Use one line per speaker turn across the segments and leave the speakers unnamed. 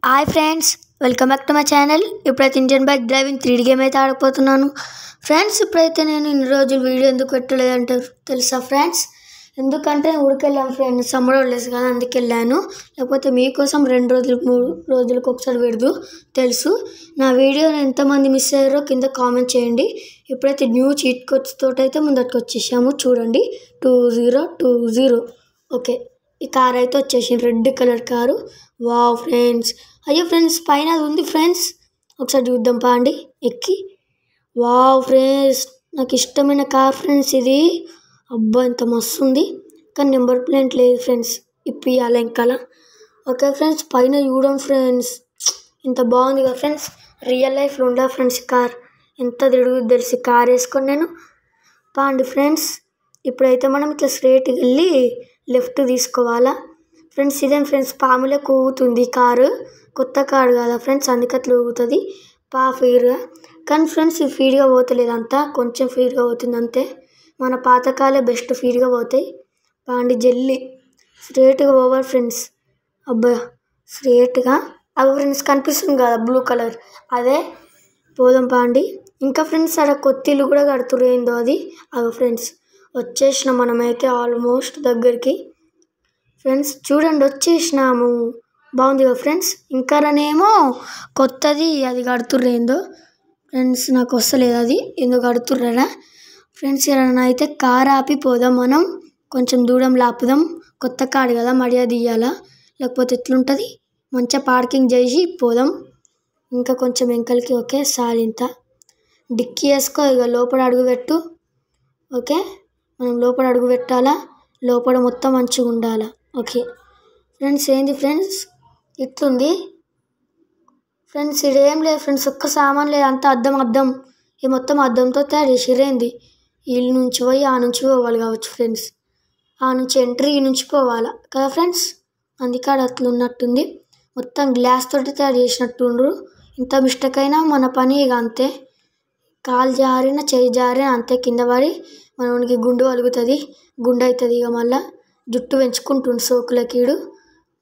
Hi friends, welcome back to my channel. ఇప్పుడైతే Indian bike driving 3D game అయితే ఆడకపోతున్నాను friends. ఇప్పుడైతే నేను ఇన్ని రోజులు వీడియో ఎందుకు పెట్టలేదంటే తెలుసా ఫ్రెండ్స్, ఎందుకంటే ఊరికెళ్ళాను ఫ్రెండ్స్, సమ్మర్ హాలిడేస్ కదా అందుకు వెళ్ళాను. లేకపోతే మీకోసం 2 రోజులు 3 రోజులకు ఒకసారి పెడదు తెలుసు. నా వీడియోని ఎంతమంది మిస్ అయ్యారో కింద కామెంట్ చేయండి. ఇప్పుడైతే న్యూ చీట్ కోడ్స్ తోటి అయితే ముందరికి వచ్చేసాము చూడండి. 2020 ఓకే. ఈ కార్ అయితే వచ్చేసింది, red colour car. Wow friends, అయ్యో ఫ్రెండ్స్ పైన అది ఉంది ఫ్రెండ్స్, ఒకసారి చూద్దాం పాండి ఎక్కి. వావ్ ఫ్రెండ్స్, నాకు ఇష్టమైన కార్ ఫ్రెండ్స్ ఇది. అబ్బా ఎంత మస్తు ఉంది, కానీ నెంబర్ ప్లేట్ లేదు ఫ్రెండ్స్, ఇప్పియాలి ఇంకాల. ఓకే ఫ్రెండ్స్, పైన చూడండి ఫ్రెండ్స్, ఇంత బాగుంది కదా ఫ్రెండ్స్. రియల్ లైఫ్లో ఉండా ఫ్రెండ్స్ కార్, ఎంత తిరుగుతుంది తెలిసి కార్ వేసుకొని నేను. పాండి ఫ్రెండ్స్, ఇప్పుడైతే మనం ఇట్లా స్ట్రేట్కి వెళ్ళి లెఫ్ట్ తీసుకోవాలా ఫ్రెండ్స్. ఇదేం ఫ్రెండ్స్, పాములే కూగుతుంది కారు, కొత్త కారు కదా ఫ్రెండ్స్, అందుకే అట్లా ఊగుతుంది ఫీడ్గా. కానీ ఫ్రెండ్స్ ఈ ఫీడ్గా పోతలేదు, అంతా కొంచెం ఫీడ్గా పోతుంది అంతే. మన పాతకాలే బెస్ట్ ఫీడ్గా పోతాయి. పాండి జల్లి స్ట్రేట్గా పోవాలి ఫ్రెండ్స్. అబ్బా స్ట్రేట్గా అవి ఫ్రెండ్స్ కనిపిస్తుంది కదా బ్లూ కలర్, అదే పోదాం పాండి. ఇంకా ఫ్రెండ్స్ అక్కడ కొత్త ఇల్లు కూడా కడుతురు, ఏందో అది. అవి ఫ్రెండ్స్ వచ్చేసినాం మనమైతే ఆల్మోస్ట్ దగ్గరికి ఫ్రెండ్స్. చూడండి వచ్చేసినాము, బాగుంది కదా ఫ్రెండ్స్. ఇంకా రనేమో కొత్తది అది కడుతుర్రు ఏందో ఫ్రెండ్స్, నాకు వస్తలేదు అది ఎందుకు కడుతుర్రా ఫ్రెండ్స్. ఏదైనా అయితే కార్ ఆపి పోదాం మనం, కొంచెం దూరం లాపుదాం. కొత్త కారు కదా మర్యాద ఇయ్యాలా, లేకపోతే ఎట్లుంటుంది. మంచిగా పార్కింగ్ చేసి పోదాం. ఇంకా కొంచెం వెంకలకి. ఓకే సాలింత డిక్కీ వేసుకో, ఇక లోపల అడుగు పెట్టు. ఓకే మనం లోపల అడుగు పెట్టాలా, లోపల మొత్తం మంచిగా ఉండాలా. ఓకే ఫ్రెండ్స్, ఏంది ఫ్రెండ్స్ ఇట్లుంది ఫ్రెండ్స్. ఇదేం లేదు ఫ్రెండ్స్, ఒక్క సామాన్ లేదు, అంతా అద్దం. ఈ మొత్తం అద్దంతో తయారు చేసిరేంది. వీళ్ళ నుంచి పోయి ఆ నుంచి పోవాలి కావచ్చు ఫ్రెండ్స్, ఆ నుంచి ఎంట్రీ ఈ నుంచి పోవాలా కదా ఫ్రెండ్స్, అందుకే అట్లా ఉన్నట్టుంది. మొత్తం గ్లాస్ తోటి తయారు చేసినట్టుండ్రు. ఇంత మిస్టేక్ అయినా మన పని ఇక అంతే. కాలు జారిన చేయి జారిన అంతే, కింద పడి మనకి గుండు వలుగుతుంది, గుండు అవుతుంది. ఇక మళ్ళీ జుట్టు పెంచుకుంటుండు సోకుల కీడు.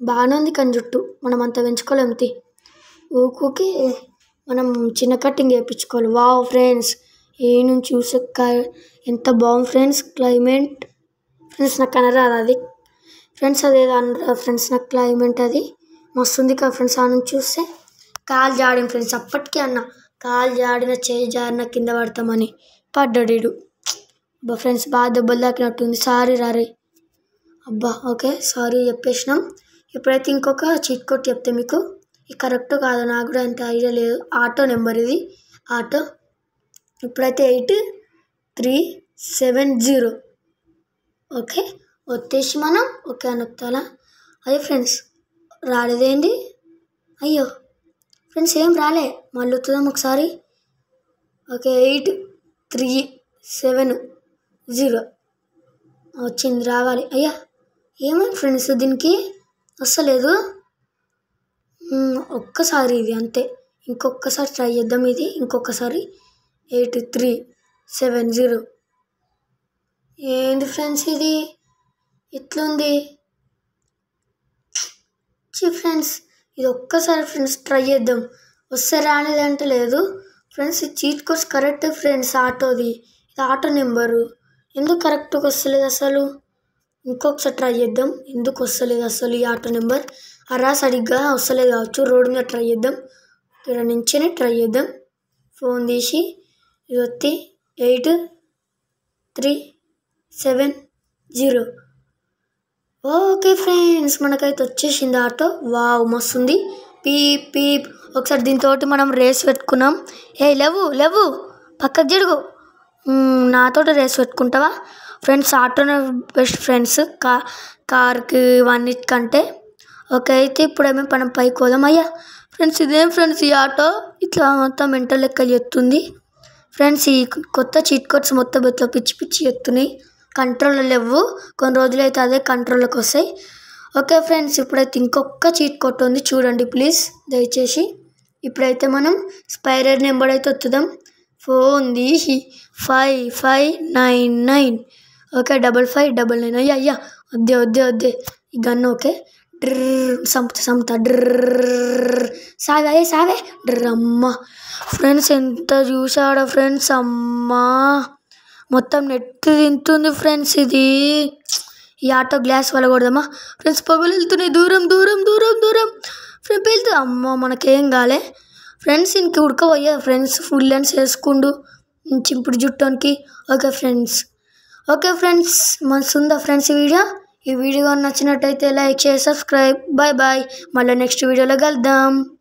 బాగానే ఉంది కానీ జుట్టు మనం అంత పెంచుకోలేము, ఊకి మనం చిన్న కటింగ్ వేయించుకోవాలి. వావ్ ఫ్రెండ్స్, ఏ నుంచి చూసే ఎంత బాగుంది ఫ్రెండ్స్ క్లైమేట్ ఫ్రెండ్స్. నాకు అనరాదు అది ఫ్రెండ్స్, అదేదో అనరా ఫ్రెండ్స్, నాకు క్లైమేట్ అది మస్తు ఉంది కదా ఫ్రెండ్స్. ఆ నుంచి చూస్తే కాలు జాడిన ఫ్రెండ్స్, అప్పటికే అన్న కాలు జాడిన చేయి జారిన కింద పడతామని పడ్డాడు. అబ్బా ఫ్రెండ్స్ బాగా దెబ్బలు తాకినట్టుంది, సారీ రారే. అబ్బా ఓకే సారీ చెప్పేసినాం. ఇప్పుడైతే ఇంకొక చీట్ కోడ్ చెప్తే మీకు, ఇది కరెక్ట్ కాదు నాకు కూడా అంత ఐడియా లేదు. ఆటో నెంబర్ ఇది, ఆటో. ఇప్పుడైతే 8370 ఓకే వచ్చేసి మనం ఓకే అనొత్తాలా. అదే ఫ్రెండ్స్ రాలేదేంటి, అయ్యో ఫ్రెండ్స్ ఏం రాలే, మళ్ళీ వస్తుందాం ఒకసారి. ఓకే 8370 వచ్చింది, రావాలి. అయ్యా ఏమైంది ఫ్రెండ్స్ దీనికి వస్తలేదు. ఒక్కసారి ఇది అంతే, ఇంకొకసారి ట్రై చేద్దాం ఇది ఇంకొకసారి. 8370 ఏంది ఫ్రెండ్స్ ఇది ఇట్లుంది ఫ్రెండ్స్. ఇది ఒక్కసారి ఫ్రెండ్స్ ట్రై చేద్దాం, వస్తే రాలేదంటే లేదు ఫ్రెండ్స్. ఈ చీట్ కోడ్స్ కరెక్ట్ ఫ్రెండ్స్, ఆటోది ఇది ఆటో నెంబరు, ఎందుకు కరెక్ట్గా వస్తలేదు అసలు. ఇంకొకసారి ట్రై చేద్దాం, ఎందుకు వస్తలేదు అసలు ఈ ఆటో నెంబర్. అరా సరిగ్గా వస్తలేదు కావచ్చు, రోడ్డు మీద ట్రై చేద్దాం, ఇక్కడ నుంచే ట్రై చేద్దాం. ఫోన్ తీసి ఇది వచ్చి 8370 ఓకే ఫ్రెండ్స్, మనకైతే వచ్చేసింది ఆటో. వావ్ మస్తుంది, పీప్ పీప్. ఒకసారి దీంతో మనం రేస్ పెట్టుకున్నాం. ఏ లేవు పక్కకు జరుగు, నాతో రేస్ పెట్టుకుంటావా ఫ్రెండ్స్. ఆటోనే బెస్ట్ ఫ్రెండ్స్ కార్కి ఇవన్నిటికంటే. ఓకే అయితే ఇప్పుడేమో మనం పైకి పోదాం. అయ్యా ఫ్రెండ్స్ ఇదేం ఫ్రెండ్స్, ఈ ఆటో ఇట్లా మొత్తం మెంటల్ లెక్క చెప్తుంది ఫ్రెండ్స్. ఈ కొత్త చీట్ కోడ్స్ మొత్తం ఇట్లా పిచ్చి చెప్తున్నాయి, కంట్రోల్లో లేవు. కొన్ని రోజులైతే అదే కంట్రోల్లోకి వస్తాయి. ఓకే ఫ్రెండ్స్, ఇప్పుడైతే ఇంకొక చీట్ కోడ్ ఉంది చూడండి ప్లీజ్ దయచేసి. ఇప్పుడైతే మనం స్పైరర్ నెంబర్ అయితే వస్తుందాం. ఫోన్ తీసి 5599 ఓకే 5599. అయ్యా వద్దే ఈ గన్. ఓకే డ్రర్ సంపుతా డ్రర్ సాగే డ్రర్ అమ్మ ఫ్రెండ్స్ ఎంత చూసాడా ఫ్రెండ్స్ అమ్మా మొత్తం నెట్ తింటుంది ఫ్రెండ్స్ ఇది ఈ ఆటో గ్లాస్ వల్ల కొడదామా ఫ్రెండ్స్ పొగలు వెళ్తున్నాయి దూరం ఫ్రెండ్ వెళ్తుంది అమ్మ మనకేం కాలే ఫ్రెండ్స్ ఇంక ఉడకపోయా ఫ్రెండ్స్ ఫుల్ లెన్స్ వేసుకుండు చింపుడు జుట్టానికి ఓకే ఫ్రెండ్స్ మనసుందా ఫ్రెండ్స్ ఈ వీడియో నచ్చినట్టయితే లైక్ చేసి సబ్స్క్రైబ్ బాయ్ మళ్ళీ నెక్స్ట్ వీడియోలో కలుద్దాం.